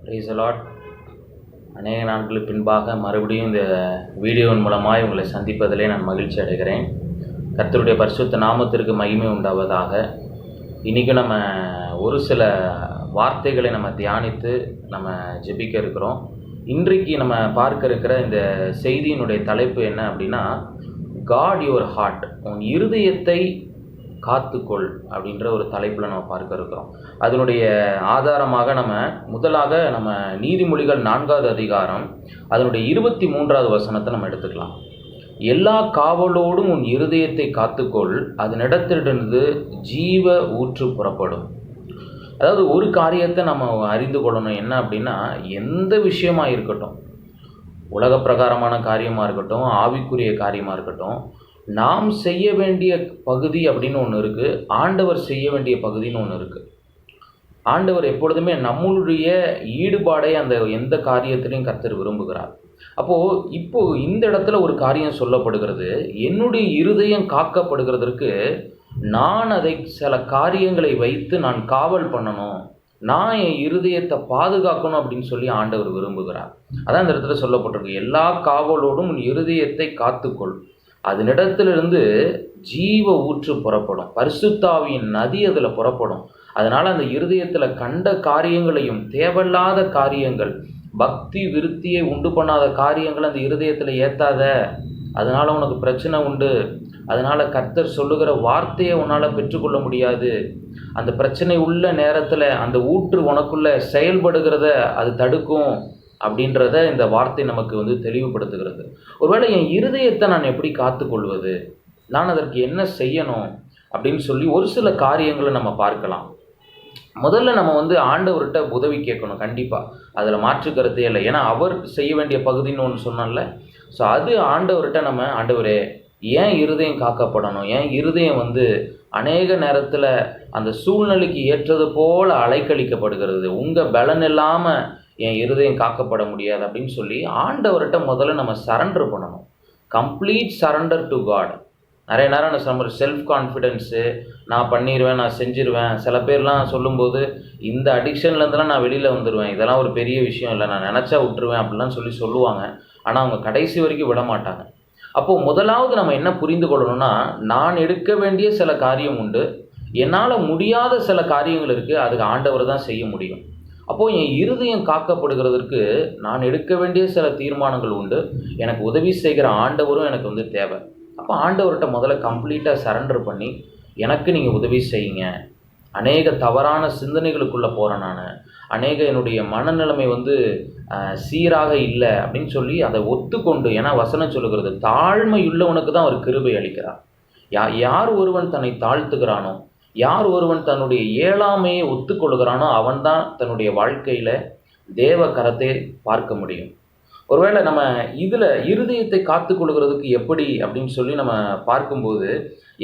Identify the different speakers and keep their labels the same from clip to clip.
Speaker 1: Praise the Lord. அநேக நாட்களுக்கு பின்பாக மறுபடியும் இந்த வீடியோவின் மூலமாய் உங்களை சந்திப்பதிலே நான் மகிழ்ச்சி அடைகிறேன். கர்த்தருடைய பரிசுத்த நாமத்திற்கு மகிமை உண்டாவதாக. இன்றைக்கும் நம்ம ஒரு சில வார்த்தைகளை நம்ம தியானித்து நம்ம ஜெபிக்க இருக்கிறோம். இன்றைக்கு நம்ம பார்க்க இருக்கிற இந்த செய்தியினுடைய தலைப்பு என்ன அப்படின்னா, காட் யுவர் ஹார்ட், உன் இருதயத்தை காத்துக்கொள் அப்படின்ற ஒரு தலைப்பில் நம்ம பார்க்க இருக்கிறோம். அதனுடைய ஆதாரமாக முதலாக நம்ம நீதிமொழிகள் 4வது அதிகாரம் அதனுடைய 23வது வசனத்தை நம்ம எடுத்துக்கலாம். எல்லா காவலோடும் உன் இருதயத்தை காத்துக்கொள், அதனிடத்திலிருந்து ஜீவ ஊற்று புறப்படும். அதாவது ஒரு காரியத்தை நம்ம அறிந்து கொள்ளணும். என்ன அப்படின்னா, எந்த விஷயமா இருக்கட்டும், உலக பிரகாரமான காரியமாக இருக்கட்டும், ஆவிக்குரிய காரியமாக இருக்கட்டும், நாம் செய்ய வேண்டிய பகுதி அப்படின்னு ஒன்று இருக்குது, ஆண்டவர் செய்ய வேண்டிய பகுதின்னு ஒன்று இருக்குது. ஆண்டவர் எப்பொழுதுமே நம்மளுடைய ஈடுபாடை அந்த எந்த காரியத்திலையும் கர்த்தர் விரும்புகிறார். இப்போது இந்த இடத்துல ஒரு காரியம் சொல்லப்படுகிறது. என்னுடைய இருதயம் காக்கப்படுகிறதற்கு நான் அதை சில காரியங்களை வைத்து நான் காவல் பண்ணணும், நான் என் இருதயத்தை பாதுகாக்கணும் அப்படின்னு சொல்லி ஆண்டவர் விரும்புகிறார். அதான் இந்த இடத்துல சொல்லப்பட்டிருக்கு, எல்லா காவலோடும் உன் இருதயத்தை காத்துக்கொள், அதனிடத்திலிருந்து ஜீவ ஊற்று புறப்படும். பரிசுத்தாவியின் நதி அதில் புறப்படும். அதனால் அந்த இருதயத்தில் கண்ட காரியங்களையும், தேவையில்லாத காரியங்கள், பக்தி விருத்தியை உண்டு பண்ணாத காரியங்கள் அந்த இருதயத்தில் ஏற்றாத. அதனால் உனக்கு பிரச்சனை உண்டு. அதனால் கர்த்தர் சொல்லுகிற வார்த்தையை உன்னால் பெற்றுக்கொள்ள முடியாது. அந்த பிரச்சனை உள்ள நேரத்தில் அந்த ஊற்று உனக்குள்ளே செயல்படுகிறத அது தடுக்கும் அப்படின்றத இந்த வார்த்தை நமக்கு தெளிவுபடுத்துகிறது. ஒருவேளை என் இருதயத்தை நான் எப்படி காத்துக்கொள்வது, நான் அதற்கு என்ன செய்யணும் அப்படின்னு சொல்லி ஒரு சில காரியங்களை நம்ம பார்க்கலாம். முதல்ல நம்ம ஆண்டவர்கிட்ட உதவி கேட்கணும். கண்டிப்பாக அதில் மாற்றுக்கிறதே இல்லை. ஏன்னா அவர் செய்ய வேண்டிய பகுதின்னு ஒன்று சொன்னால. ஸோ அது ஆண்டவர்கிட்ட ஆண்டவரே, ஏன் இருதயம் காக்கப்படணும், ஏன் இருதயம் அநேக நேரத்தில் அந்த சூழ்நிலைக்கு ஏற்றது போல் அலைக்கழிக்கப்படுகிறது, உங்கள் பலன் இல்லாமல் என் இருதயம் காக்கப்பட முடியாது அப்படின்னு சொல்லி ஆண்டவர்கிட்ட முதல்ல நம்ம சரண்டர் பண்ணணும். Complete surrender to God. நிறைய நேரம் நம்ம செல்ஃப் கான்ஃபிடென்ஸு, நான் பண்ணிடுவேன், நான் செஞ்சிருவேன். சில பேர்லாம் சொல்லும்போது, இந்த அடிக்ஷன்லேருந்துலாம் நான் வெளியில் வந்துடுவேன், இதெல்லாம் ஒரு பெரிய விஷயம் இல்லை, நான் நினச்சா விட்டுருவேன் அப்படிலாம் சொல்லுவாங்க. ஆனால் அவங்க கடைசி வரைக்கும் விட மாட்டாங்க. அப்போது முதலாவது நம்ம என்ன புரிந்து கொள்ளணும்னா, நான் எடுக்க வேண்டிய சில காரியம் உண்டு, என்னால் முடியாத சில காரியங்கள் இருக்குது, அதுக்கு ஆண்டவர் தான் செய்ய முடியும். அப்போது என் இருதயம் காக்கப்படுகிறதற்கு நான் எடுக்க வேண்டிய சில தீர்மானங்கள் உண்டு. எனக்கு உதவி செய்கிற ஆண்டவரும் எனக்கு தேவை. அப்போ ஆண்டவர்கிட்ட முதல்ல கம்ப்ளீட்டாக சரண்டர் பண்ணி, எனக்கு நீங்கள் உதவி செய்யுங்க, அநேக தவறான சிந்தனைகளுக்குள்ளே போகிறேன், நான் அநேக என்னுடைய மனநிலைமை சீராக இல்லை அப்படின்னு சொல்லி அதை ஒத்துக்கொண்டு. ஏன்னா வசனம் சொல்லுகிறது, தாழ்மையுள்ளவனுக்கு தான் அவர் கிருபை அளிக்கிறார். யார் ஒருவன் தன்னை தாழ்த்துகிறானோ, யார் ஒருவன் தன்னுடைய இயலாமையை ஒத்துக்கொள்கிறானோ, அவன்தான் தன்னுடைய வாழ்க்கையில் தேவ கரத்தை பார்க்க முடியும். ஒருவேளை நம்ம இதில் இருதயத்தை காத்துக்கொள்கிறதுக்கு எப்படி அப்படின்னு சொல்லி நம்ம பார்க்கும்போது,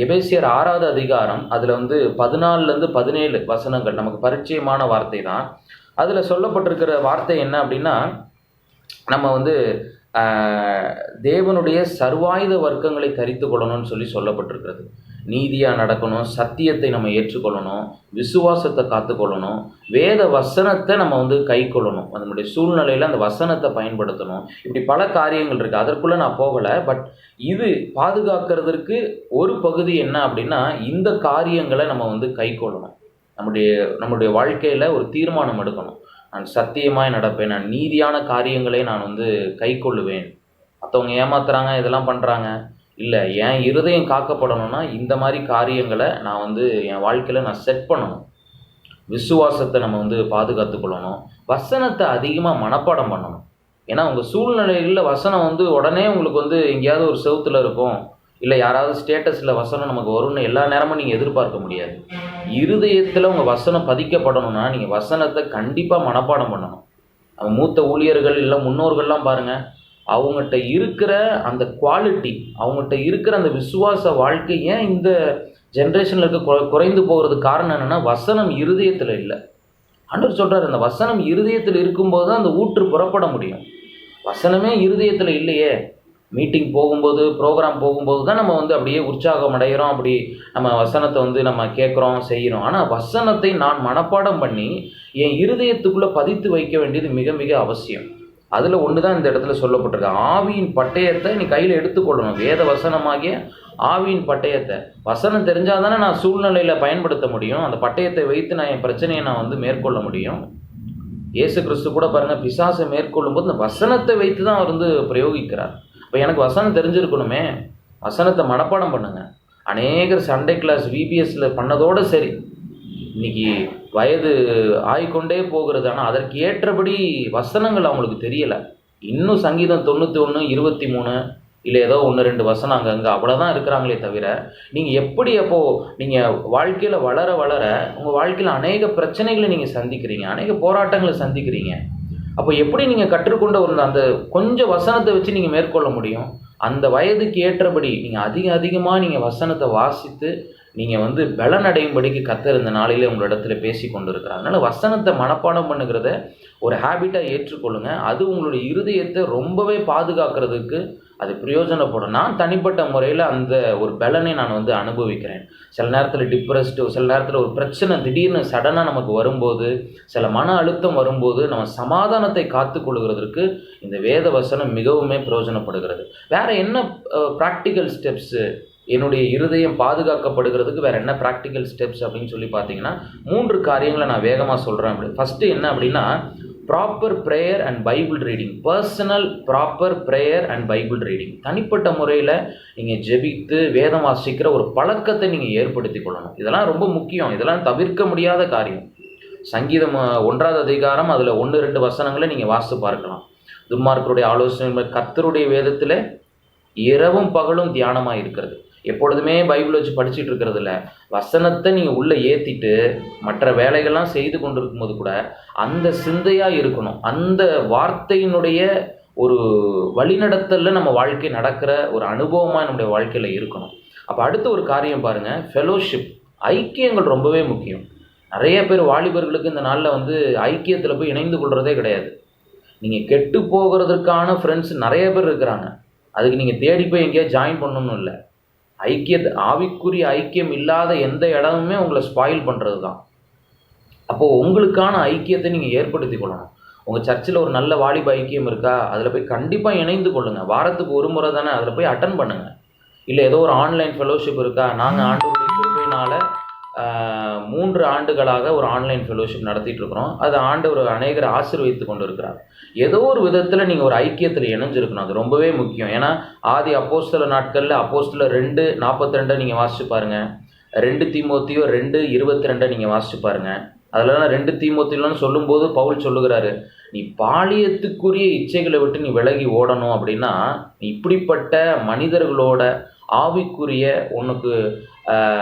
Speaker 1: எபேசியர் 6வது அதிகாரம் அதில் 14லேருந்து 17 வசனங்கள் நமக்கு பரிச்சயமான வார்த்தை தான். அதில் சொல்லப்பட்டிருக்கிற வார்த்தை என்ன அப்படின்னா, நம்ம தேவனுடைய சர்வாயுத வர்க்கங்களை தரித்து கொள்ளணும்னு சொல்லப்பட்டிருக்கிறது. நீதியாக நடக்கணும், சத்தியத்தை நம்ம ஏற்றுக்கொள்ளணும், விசுவாசத்தை காத்துக்கொள்ளணும், வேத வசனத்தை நம்ம கை கொள்ளணும், நம்முடைய சூழ்நிலையில் அந்த வசனத்தை பயன்படுத்தணும். இப்படி பல காரியங்கள் இருக்குது. அதற்குள்ளே நான் போகலை. பட் இது பாதுகாக்கிறதுக்கு ஒரு பகுதி என்ன அப்படின்னா, இந்த காரியங்களை நம்ம கை கொள்ளணும். நம்முடைய வாழ்க்கையில் ஒரு தீர்மானம் எடுக்கணும். நான் சத்தியமாய் நடப்பேன், நான் நீதியான காரியங்களை நான் கை கொள்ளுவேன். மற்றவங்க ஏமாத்துறாங்க, இதெல்லாம் பண்ணுறாங்க, இல்லை, என் இருதயம் காக்கப்படணும்னா இந்த மாதிரி காரியங்களை நான் என் வாழ்க்கையில் நான் செட் பண்ணணும். விசுவாசத்தை நம்ம பாதுகாத்து கொள்ளணும். வசனத்தை அதிகமாக மனப்பாடம் பண்ணணும். ஏன்னா உங்கள் சூழ்நிலைகளில் வசனம் உடனே உங்களுக்கு எங்கேயாவது ஒரு செவுத்தில் இருக்கும், இல்லை யாராவது ஸ்டேட்டஸில் வசனம் நமக்கு வரும்னு எல்லா நேரமும் நீங்கள் எதிர்பார்க்க முடியாது. இருதயத்தில் உங்கள் வசனம் பதிக்கப்படணும்னா நீங்கள் வசனத்தை கண்டிப்பாக மனப்பாடம் பண்ணணும். மூத்த ஊழியர்கள் இல்லை முன்னோர்கள்லாம் பாருங்கள், அவங்ககிட்ட இருக்கிற அந்த குவாலிட்டி, அவங்ககிட்ட இருக்கிற அந்த விசுவாச வாழ்க்கை ஏன் இந்த ஜென்ரேஷனில் இருக்க குறைந்து போகிறதுக்கு காரணம் என்னென்னா, வசனம் இருதயத்தில் இல்லை. ஆண்டவர் சொல்கிறார், அந்த வசனம் இருதயத்தில் இருக்கும்போது தான் அந்த ஊற்று புறப்பட முடியும். வசனமே இருதயத்தில் இல்லையே, மீட்டிங் போகும்போது, ப்ரோக்ராம் போகும்போது தான் நம்ம வந்து அப்படியே உற்சாகம் அடைகிறோம். அப்படி நம்ம வசனத்தை வந்து நம்ம கேட்குறோம், செய்கிறோம். ஆனால் வசனத்தை நான் மனப்பாடம் பண்ணி என் இருதயத்துக்குள்ளே பதித்து வைக்க வேண்டியது மிக மிக அவசியம். அதில் ஒன்று தான் இந்த இடத்துல சொல்லப்பட்டிருக்கு. ஆவியின் பட்டயத்தை நீ கையில் எடுத்துக்கொள்ளணும். வேத வசனமாகிய ஆவியின் பட்டயத்தை. வசனம் தெரிஞ்சால் தானே நான் சூழ்நிலையில் பயன்படுத்த முடியும். அந்த பட்டயத்தை வைத்து நான் என் பிரச்சனையை நான் வந்து மேற்கொள்ள முடியும். இயேசு கிறிஸ்து கூட பாருங்கள், பிசாசை மேற்கொள்ளும் போது இந்த வசனத்தை வைத்து தான் அவர் வந்து பிரயோகிக்கிறார். இப்போ எனக்கு வசனம் தெரிஞ்சிருக்கணுமே, வசனத்தை மனப்பாடம் பண்ணுங்க. அநேகர் சண்டே கிளாஸ் விபிஎஸ்ல பண்ணதோடு சரி, இன்னைக்கு வயது ஆகிக்கொண்டே போகிறது. ஆனால் அதற்கு ஏற்றபடி வசனங்கள் அவங்களுக்கு தெரியலை. இன்னும் சங்கீதம் 91, 23 இல்லை ஏதோ 1-2 வசனம் அங்கங்கே அவ்வளோதான் இருக்கிறாங்களே தவிர, நீங்கள் எப்படி அப்போது நீங்கள் வாழ்க்கையில் வளர வளர உங்கள் வாழ்க்கையில் அநேக பிரச்சனைகளை நீங்கள் சந்திக்கிறீங்க, அநேக போராட்டங்களை சந்திக்கிறீங்க. அப்போ எப்படி நீங்கள் கற்றுக்கொண்ட ஒரு அந்த கொஞ்சம் வசனத்தை வச்சு நீங்கள் மேற்கொள்ள முடியும்? அந்த வயதுக்கு ஏற்றபடி நீங்கள் அதிகமாக நீங்கள் வசனத்தை வாசித்து நீங்கள் வந்து பலனடையும்படிக்கு கர்த்தர் இந்த நாளிலே உங்களிடத்துல பேசி கொண்டு இருக்கிறார். அதனால் வசனத்தை மனப்பாடம் பண்ணுகிறத ஒரு ஹேபிட்டாக ஏற்றுக்கொள்ளுங்க. அது உங்களுடைய இருதயத்தை ரொம்பவே பாதுகாக்கிறதுக்கு அது பிரயோஜனப்படும். நான் தனிப்பட்ட முறையில் அந்த ஒரு பலனை நான் வந்து அனுபவிக்கிறேன். சில நேரத்தில் டிப்ரெஸ்டு, சில நேரத்தில் ஒரு பிரச்சனை திடீர்னு சடனாக நமக்கு வரும்போது, சில மன அழுத்தம் வரும்போது நம்ம சமாதானத்தை காத்து கொள்கிறதுக்கு இந்த வேத வசனம் மிகவுமே பிரயோஜனப்படுகிறது. வேறு என்ன ப்ராக்டிக்கல் ஸ்டெப்ஸு என்னுடைய இருதயம் பாதுகாக்கப்படுகிறதுக்கு வேறு என்ன ப்ராக்டிக்கல் ஸ்டெப்ஸ் அப்படின்னு சொல்லி பார்த்தீங்கன்னா 3 காரியங்களை நான் வேகமாக சொல்கிறேன். ஃபஸ்ட்டு என்ன அப்படின்னா, proper prayer and Bible reading. Personal proper prayer and Bible reading. தனிப்பட்ட முறையில் நீங்கள் ஜெபித்து வேதம் வாசிக்கிற ஒரு பழக்கத்தை நீங்கள் ஏற்படுத்தி கொள்ளணும். இதெல்லாம் ரொம்ப முக்கியம். இதெல்லாம் தவிர்க்க முடியாத காரியம். சங்கீதம் 1ஆவது அதிகாரம் அதில் 1-2 வசனங்களை நீங்கள் வாசித்து பார்க்கலாம். துன்மார்க்கருடைய ஆலோசனை கர்த்தருடைய வேதத்தில் இரவும் பகலும் தியானமாக இருக்கிறது. எப்பொழுதுமே பைபிள் வச்சு படிச்சுட்டு இருக்கிறது இல்லை. வசனத்தை நீங்கள் உள்ளே ஏற்றிட்டு மற்ற வேலைகள்லாம் செய்து கொண்டு இருக்கும்போது கூட அந்த சிந்தையாக இருக்கணும். அந்த வார்த்தையினுடைய ஒரு வழிநடத்தலில் நம்ம வாழ்க்கை நடக்கிற ஒரு அனுபவமாக நம்முடைய வாழ்க்கையில் இருக்கணும். அப்போ அடுத்த ஒரு காரியம் பாருங்கள், ஃபெலோஷிப். ஐக்கியங்கள் ரொம்பவே முக்கியம். நிறைய பேர் வாலிபர்களுக்கு இந்த நாளில் வந்து ஐக்கியத்தில் போய் இணைந்து கொள்கிறதே கிடையாது. நீங்கள் கெட்டு போகிறதுக்கான ஃப்ரெண்ட்ஸ் நிறைய பேர் இருக்கிறாங்க. அதுக்கு நீங்கள் தேடி போய் எங்கேயா ஜாயின் பண்ணணும்னு இல்லை. ஆவிக்குரிய ஐக்கியம் இல்லாத எந்த இடமுமே உங்களை ஸ்பாயில் பண்ணுறது தான். அப்போது உங்களுக்கான ஐக்கியத்தை நீங்கள் ஏற்படுத்தி கொள்ளணும். உங்கள் சர்ச்சில் ஒரு நல்ல வாலிப ஐக்கியம் இருக்கா, அதில் போய் கண்டிப்பாக இணைந்து கொள்ளுங்கள். வாரத்துக்கு ஒரு முறை தானே, அதில் போய் அட்டன் பண்ணுங்கள். இல்லை ஏதோ ஒரு ஆன்லைன் ஃபெலோஷிப் இருக்கா, நாங்கள் ஆண்டவருடைய கிருபையினால் 3 ஆண்டுகளாக ஒரு ஆன்லைன் ஃபெலோஷிப் நடத்திட்டு இருக்கிறோம். அது ஆண்டவர் அநேகரை ஆசீர்வதித்து கொண்டு இருக்கிறார். ஏதோ ஒரு விதத்தில் நீங்கள் ஒரு ஐக்கியத்தில் இணைஞ்சிருக்கணும். அது ரொம்பவே முக்கியம். ஏன்னா ஆதி அப்போஸ்தல நாட்களில் அப்போஸ்தலர் 2:42 நீங்கள் வாசிச்சு பாருங்கள். 2 தீமோத்தேயு 2:22 நீங்கள் வாசிச்சு பாருங்கள். அதெல்லாம் 2 தீமோத்தேயுன்னு சொல்லும்போது பவுல் சொல்லுகிறாரு, நீ பாலியத்துக்குரிய இச்சைகளை விட்டு நீ விலகி ஓடணும் அப்படின்னா நீ இப்படிப்பட்ட மனிதர்களோட ஆவிக்குரிய உனக்கு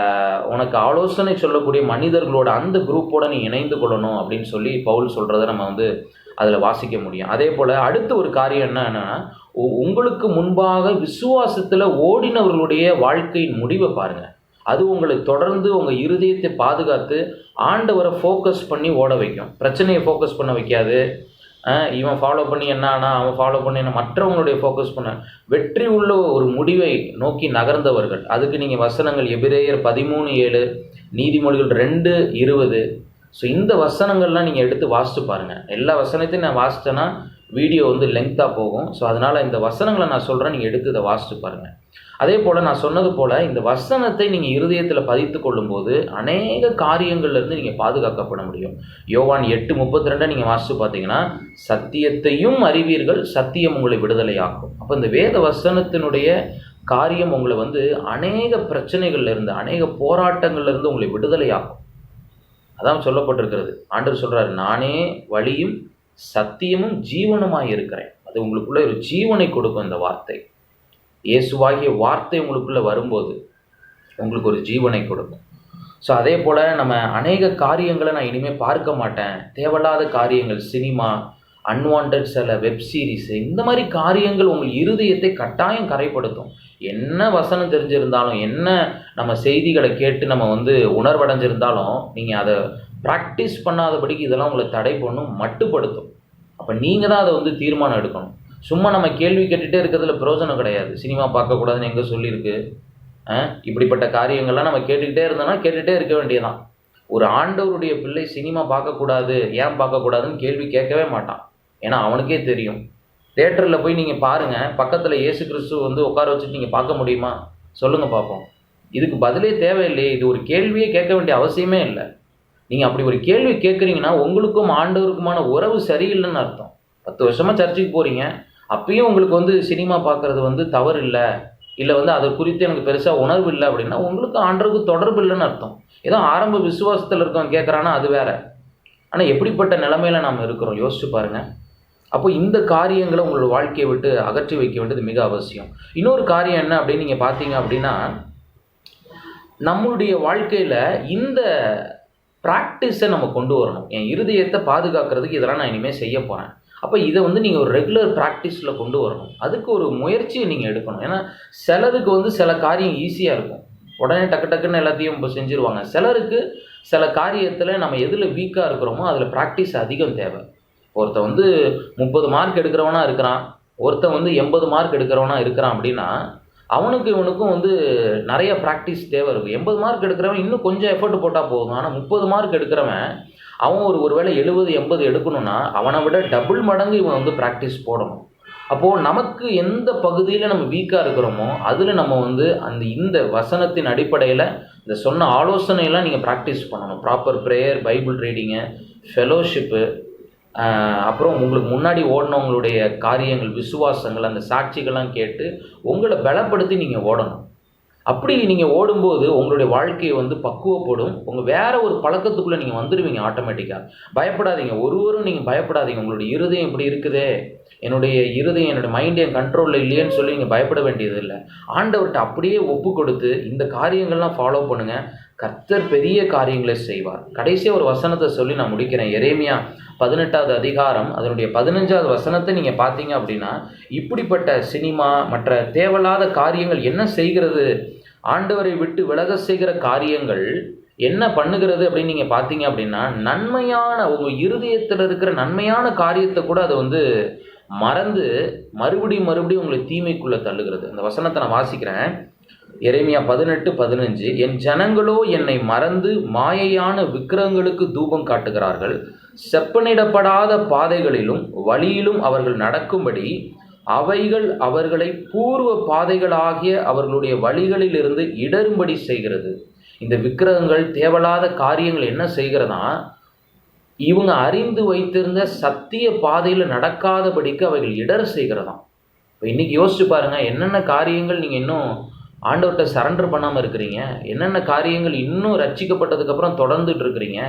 Speaker 1: ஆலோசனை சொல்லக்கூடிய மனிதர்களோட அந்த குரூப்போட நீ இணைந்து கொள்ளணும் அப்படின்னு சொல்லி பவுல் சொல்கிறத நம்ம வந்து அதில் வாசிக்க முடியும். அதே போல் அடுத்த ஒரு காரியம் என்னன்னா, உங்களுக்கு முன்பாக விசுவாசத்தில் ஓடினவர்களுடைய வாழ்க்கையின் முடிவை பாருங்கள். அது உங்களை தொடர்ந்து உங்கள் இருதயத்தை பாதுகாத்து ஆண்டவரை ஃபோக்கஸ் பண்ணி ஓட வைக்கும். பிரச்சனையை ஃபோக்கஸ் பண்ண வைக்காது. இவன் ஃபாலோ பண்ணி என்ன ஆனா, அவன் ஃபாலோ பண்ணி என்ன, மற்றவங்களுடைய ஃபோக்கஸ் பண்ண வெற்றி உள்ள ஒரு முடிவை நோக்கி நகர்ந்தவர்கள். அதுக்கு நீங்கள் வசனங்கள் எபிரேயர் 13:7, நீதிமொழிகள் 2:20. ஸோ இந்த வசனங்கள்லாம் நீங்கள் எடுத்து வாசித்து பாருங்கள். எல்லா வசனத்தையும் நான் வாசித்தேன்னா வீடியோ வந்து லெங்க்தாக போகும். ஸோ அதனால் இந்த வசனங்களை நான் சொல்கிறேன், நீங்கள் எடுத்து இதை வாசித்து பாருங்கள். அதே போல் நான் சொன்னது போல் இந்த வசனத்தை நீங்கள் இருதயத்தில் பதித்து கொள்ளும்போது அநேக காரியங்கள்லேருந்து நீங்கள் பாதுகாக்கப்பட முடியும். யோவான் 8:32 நீங்கள் வாசித்து பார்த்தீங்கன்னா, சத்தியத்தையும் அறிவீர்கள், சத்தியம் உங்களை விடுதலையாக்கும். அப்போ இந்த வேத வசனத்தினுடைய காரியம் உங்களை வந்து அநேக பிரச்சனைகள்லேருந்து அநேக போராட்டங்கள்லேருந்து உங்களை விடுதலையாக்கும். அதான் சொல்லப்பட்டிருக்கிறது. ஆண்டவர் சொல்கிறார், நானே வழியும் சத்தியமும் ஜீவனுமாய் இருக்கிறேன். அது உங்களுக்குள்ள ஒரு ஜீவனை கொடுக்கும். இந்த வார்த்தை, இயேசுவாகிய வார்த்தை உங்களுக்குள்ளே வரும்போது உங்களுக்கு ஒரு ஜீவனை கொடுக்கும். ஸோ அதே போல் நம்ம அநேக காரியங்களை நான் இனிமேல் பார்க்க மாட்டேன். தேவையில்லாத காரியங்கள், சினிமா, அன்வான்ட் சில வெப் சீரிஸு, இந்த மாதிரி காரியங்கள் உங்கள் இருதயத்தை கட்டாயம் கரைப்படுத்தும். என்ன வசனம் தெரிஞ்சிருந்தாலும், என்ன நம்ம செய்திகளை கேட்டு நம்ம வந்து உணர்வடைஞ்சிருந்தாலும், நீங்கள் அதை ப்ராக்டிஸ் பண்ணாதபடிக்கு இதெல்லாம் உங்களை தடை பண்ணும், மட்டுப்படுத்தும். அப்போ நீங்கள் தான் அதை வந்து தீர்மானம் எடுக்கணும். சும்மா நம்ம கேள்வி கேட்டுகிட்டே இருக்கிறதுல பிரயோஜனம் கிடையாது. சினிமா பார்க்கக்கூடாதுன்னு எங்கே சொல்லியிருக்கு? இப்படிப்பட்ட காரியங்கள்லாம் நம்ம கேட்டுக்கிட்டே இருந்தோம்னா கேட்டுகிட்டே இருக்க வேண்டியதான். ஒரு ஆண்டவருடைய பிள்ளை சினிமா பார்க்கக்கூடாது, ஏன் பார்க்கக்கூடாதுன்னு கேள்வி கேட்கவே மாட்டான். ஏன்னா அவனுக்கே தெரியும். தியேட்டரில் போய் நீங்கள் பாருங்கள், பக்கத்தில் இயேசு கிறிஸ்து உட்கார வச்சுட்டு நீங்கள் பார்க்க முடியுமா? சொல்லுங்கள் பார்ப்போம். இதுக்கு பதிலே தேவையில்லையே. இது ஒரு கேள்வியே கேட்க வேண்டிய அவசியமே இல்லை. நீங்கள் அப்படி ஒரு கேள்வி கேட்குறீங்கன்னா உங்களுக்கும் ஆண்டவருக்குமான உறவு சரியில்லைன்னு அர்த்தம். 10 வருஷமாக சர்ச்சுக்கு போகிறீங்க, அப்பயும் உங்களுக்கு சினிமா பார்க்குறது தவறு இல்லை, இல்லை அதை குறித்து எனக்கு பெருசாக உணர்வு இல்லை அப்படின்னா உங்களுக்கு ஆண்டவருக்கு தொடர்பு இல்லைன்னு அர்த்தம். ஏதோ ஆரம்ப விசுவாசத்தில் இருக்கவன் கேட்குறான்னா அது வேற. ஆனால் எப்படிப்பட்ட நிலைமையில நாம் இருக்கிறோம் யோசிச்சு பாருங்கள். அப்போ இந்த காரியங்களை உங்களோட வாழ்க்கையை விட்டு அகற்றி வைக்க வேண்டியது மிக அவசியம். இன்னொரு காரியம் என்ன அப்படின்னு நீங்கள் பார்த்தீங்க அப்படின்னா, நம்மளுடைய வாழ்க்கையில் இந்த ப்ராக்டிஸை நம்ம கொண்டு வரணும். என் இருதயத்தை பாதுகாக்கிறதுக்கு இதெல்லாம் நான் இனிமேல் செய்ய போகிறேன். அப்போ இதை நீங்கள் ஒரு ரெகுலர் ப்ராக்டிஸில் கொண்டு வரணும். அதுக்கு ஒரு முயற்சியை நீங்கள் எடுக்கணும். ஏன்னா சிலருக்கு சில காரியம் ஈஸியாக இருக்கும், உடனே டக்கு டக்குன்னு எல்லாத்தையும் இப்போ செஞ்சுருவாங்க. சிலருக்கு சில காரியத்தில் நம்ம எதில் வீக்காக இருக்கிறோமோ அதில் ப்ராக்டிஸ் அதிகம் தேவை. ஒருத்தன் 30 மார்க் எடுக்கிறவனா இருக்கிறான், ஒருத்தன் 80 மார்க் எடுக்கிறவனா இருக்கிறான் அப்படின்னா அவனுக்கு இவனுக்கும் நிறைய ப்ராக்டிஸ் தேவை இருக்கும். 80 மார்க் எடுக்கிறவன் இன்னும் கொஞ்சம் எஃபர்ட் போட்டால் போதும். ஆனால் 30 மார்க் எடுக்கிறவன் அவன் ஒருவேளை 70 80 எடுக்கணும்னா அவனை விட டபுள் மடங்கு இவன் ப்ராக்டிஸ் போடணும். அப்போது நமக்கு எந்த பகுதியில் நம்ம வீக்காக இருக்கிறோமோ அதில் நம்ம இந்த வசனத்தின் அடிப்படையில் இந்த சொன்ன ஆலோசனையெல்லாம் நீங்கள் ப்ராக்டிஸ் பண்ணணும். Proper prayer, Bible reading, fellowship, அப்புறம் உங்களுக்கு முன்னாடி ஓடினவங்களுடைய காரியங்கள், விசுவாசங்கள், அந்த சாட்சிகள்லாம் கேட்டு உங்களை பலப்படுத்தி நீங்கள் ஓடணும். அப்படி நீங்கள் ஓடும்போது உங்களுடைய வாழ்க்கையை பக்குவப்படும். உங்கள் வேற ஒரு பழக்கத்துக்குள்ளே நீங்கள் வந்துடுவீங்க ஆட்டோமேட்டிக்காக. பயப்படாதீங்க, ஒருவரும் நீங்கள் பயப்படாதீங்க. உங்களுடைய இருதயம் இப்படி இருக்குதே, என்னுடைய இருதயம், என்னுடைய மைண்ட் என் கண்ட்ரோலில் இல்லையேன்னு சொல்லி நீங்கள் பயப்பட வேண்டியது இல்லை. ஆண்டவர்கிட்ட அப்படியே ஒப்பு கொடுத்து இந்த காரியங்கள்லாம் ஃபாலோ பண்ணுங்கள். கர்த்தர் பெரிய காரியங்களை செய்வார். கடைசியாக ஒரு வசனத்தை சொல்லி நான் முடிக்கிறேன். எரேமியா 18வது அதிகாரம் அதனுடைய 15வது வசனத்தை நீங்கள் பார்த்தீங்க அப்படின்னா, இப்படிப்பட்ட சினிமா மற்ற தேவையில்லாத காரியங்கள் என்ன செய்கிறது, ஆண்டவரை விட்டு விலக செய்கிற காரியங்கள் என்ன பண்ணுகிறது அப்படின்னு நீங்கள் பார்த்தீங்க அப்படின்னா, நன்மையான உங்கள் இருதயத்தில் இருக்கிற நன்மையான காரியத்தை கூட அதை மறந்து மறுபடியும் உங்களை தீமைக்குள்ளே தள்ளுகிறது. அந்த வசனத்தை நான் வாசிக்கிறேன். எரேமியா 18:15. என் ஜனங்களோ என்னை மறந்து மாயையான விக்கிரகங்களுக்கு தூபம் காட்டுகிறார்கள். செப்பனிடப்படாத பாதைகளிலும் வழியிலும் அவர்கள் நடக்கும்படி அவைகள் அவர்களை பூர்வ பாதைகளாகிய அவர்களுடைய வழிகளிலிருந்து இடரும்படி செய்கிறது. இந்த விக்கிரகங்கள் தேவையில்லாத காரியங்கள் என்ன செய்கிறதா, இவங்க அறிந்து வைத்திருந்த சத்திய பாதையில் நடக்காதபடிக்கு அவைகள் இடர் செய்கிறதாம். இப்போ இன்றைக்கி யோசிச்சு பாருங்கள், என்னென்ன காரியங்கள் நீங்கள் இன்னும் ஆண்டவர்கிட்ட சரண்டர் பண்ணாமல் இருக்கிறீங்க, என்னென்ன காரியங்கள் இன்னும் ரட்சிக்கப்பட்டதுக்கப்புறம் தொடர்ந்துட்டு இருக்கிறீங்க,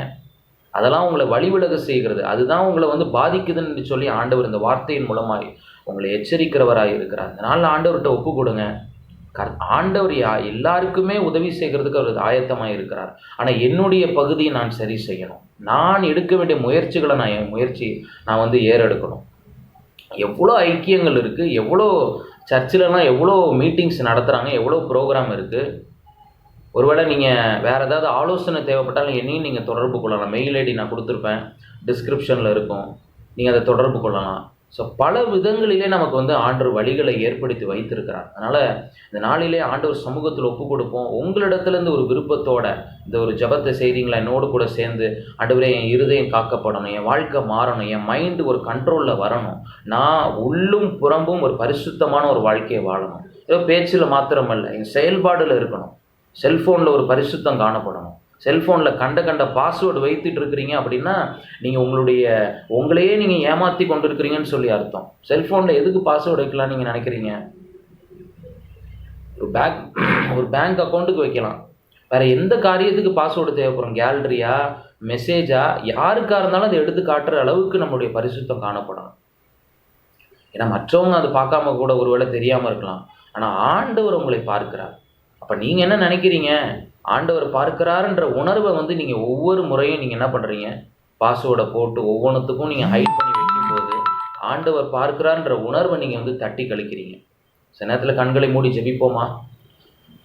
Speaker 1: அதெல்லாம் உங்களை வழிவிலக செய்கிறது. அதுதான் உங்களை பாதிக்குதுன்னு சொல்லி ஆண்டவர் இந்த வார்த்தையின் மூலமாய் உங்களை எச்சரிக்கிறவராக இருக்கிறார். அதனால் ஆண்டவர்கிட்ட ஒப்பு கொடுங்க. ஆண்டவர் எல்லாருக்குமே உதவி செய்கிறதுக்கு அவர் ஆயத்தமாக இருக்கிறார். ஆனால் என்னுடைய பகுதியை நான் சரி செய்யணும். நான் எடுக்க வேண்டிய முயற்சிகளை நான் ஏறெடுக்கணும். எவ்வளோ ஐக்கியங்கள் இருக்குது, எவ்வளோ சர்ச்சிலலாம் எவ்வளோ மீட்டிங்ஸ் நடத்துகிறாங்க, எவ்வளோ ப்ரோக்ராம் இருக்குது. ஒருவேளை நீங்கள் வேறு ஏதாவது ஆலோசனை தேவைப்பட்டாலும் என்னையும் நீங்கள் தொடர்பு கொள்ளலாம். மெயில் ஐடி நான் கொடுத்துருப்பேன், டிஸ்கிரிப்ஷனில் இருக்கும், நீங்கள் அதை தொடர்பு கொள்ளலாம். ஸோ பல விதங்களிலே நமக்கு ஆண்டவர் வழிகளை ஏற்படுத்தி வைத்திருக்கிறார். அதனால் இந்த நாளிலே ஆண்டவர் சமூகத்தில் ஒப்பு கொடுப்போம். உங்களிடத்துலேருந்து ஒரு விருப்பத்தோட இந்த ஒரு ஜபத்தை செய்கிறீங்களா, என்னோடு கூட சேர்ந்து, ஆண்டவரே என் இருதயம் காக்கப்படணும், என் வாழ்க்கை மாறணும், என் மைண்டு ஒரு கண்ட்ரோலில் வரணும், நான் உள்ளும் புறம்பும் ஒரு பரிசுத்தமான ஒரு வாழ்க்கையை வாழணும். ஏதோ பேச்சில் மாத்திரமல்ல, என் செயல்பாடில் இருக்கணும். செல்ஃபோனில் ஒரு பரிசுத்தம் காணப்படணும். செல்ஃபோனில் கண்ட பாஸ்வேர்டு வைத்துட்டு இருக்கிறீங்க அப்படின்னா நீங்கள் உங்களையே நீங்கள் ஏமாற்றி கொண்டு இருக்கிறீங்கன்னு சொல்லி அர்த்தம். செல்ஃபோனில் எதுக்கு பாஸ்வேர்டு வைக்கலாம் நீங்கள் நினைக்கிறீங்க? ஒரு பேங்க் அக்கௌண்ட்டுக்கு வைக்கலாம். வேறு எந்த காரியத்துக்கு பாஸ்வேர்டு தேவைப்படும்? கேலரியா, மெசேஜா, யாருக்காக இருந்தாலும் அதை எடுத்து காட்டுற அளவுக்கு நம்மளுடைய பரிசுத்தம் காணப்படணும். ஏன்னா மற்றவங்க அதை பார்க்காம கூட ஒருவேளை தெரியாமல் இருக்கலாம். ஆனால் ஆண்டவர் உங்களை பார்க்கிறார். அப்போ நீங்கள் என்ன நினைக்கிறீங்க? ஆண்டவர் பார்க்கிறாருன்ற உணர்வை நீங்கள் ஒவ்வொரு முறையும் நீங்கள் என்ன பண்ணுறீங்க, பாஸ்வேர்டை போட்டு ஒவ்வொன்றுத்துக்கும் நீங்கள் ஹைட் பண்ணி வைக்கும்போது ஆண்டவர் பார்க்கிறாருன்ற உணர்வை நீங்கள் தட்டி கழிக்கிறீங்க. சில நேரத்தில் கண்களை மூடி ஜெபிப்போமா?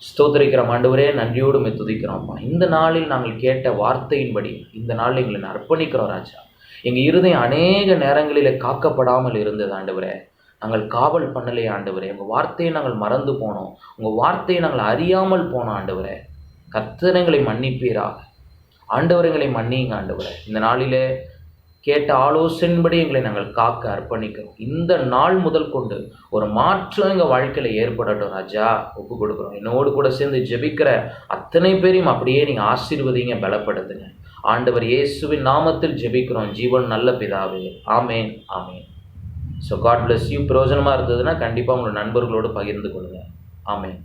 Speaker 1: ஸ்தோத்திரிக்கிறோம் ஆண்டவரே, நன்றியோடு துதிக்கிறோம்ப்பா. இந்த நாளில் நாங்கள் கேட்ட வார்த்தையின்படி இந்த நாளில் எங்களை அர்ப்பணிக்கிறோம் ராஜா. எங்கள் இருதயம் அநேக நேரங்களில் காக்கப்படாமல் இருந்தது ஆண்டவரே. நாங்கள் காவல் பண்ணலையே ஆண்டவரே, உங்கள் வார்த்தையை நாங்கள் மறந்து போனோம், உங்கள் வார்த்தையை நாங்கள் அறியாமல் போனோம் ஆண்டவரே. கர்த்தர் எங்களை மன்னிப்பீராக. ஆண்டவர் எங்களை மன்னியுங்க ஆண்டவரே. இந்த நாளிலே கேட்ட ஆலோசனைப்படி எங்களை நாங்கள் காக்க அர்ப்பணிக்கிறோம். இந்த நாள் முதல் கொண்டு ஒரு மாற்றம் எங்கள் வாழ்க்கையில் ஏற்படட்டும் ராஜா, ஒப்பு கொடுக்குறோம். என்னோடு கூட சேர்ந்து ஜெபிக்கிற அத்தனை பேரையும் அப்படியே நீங்கள் ஆசீர்வதிங்க, பலப்படுத்துங்க. ஆண்டவர் இயேசுவின் நாமத்தில் ஜெபிக்கிறோம் ஜீவன் நல்ல பிதாவே, ஆமேன் ஆமேன். So god bless you. பிரயோஜனமாக இருந்ததுன்னா கண்டிப்பாக உங்களோட நண்பர்களோடு பகிர்ந்து கொள்ளுங்கள். ஆமேன்.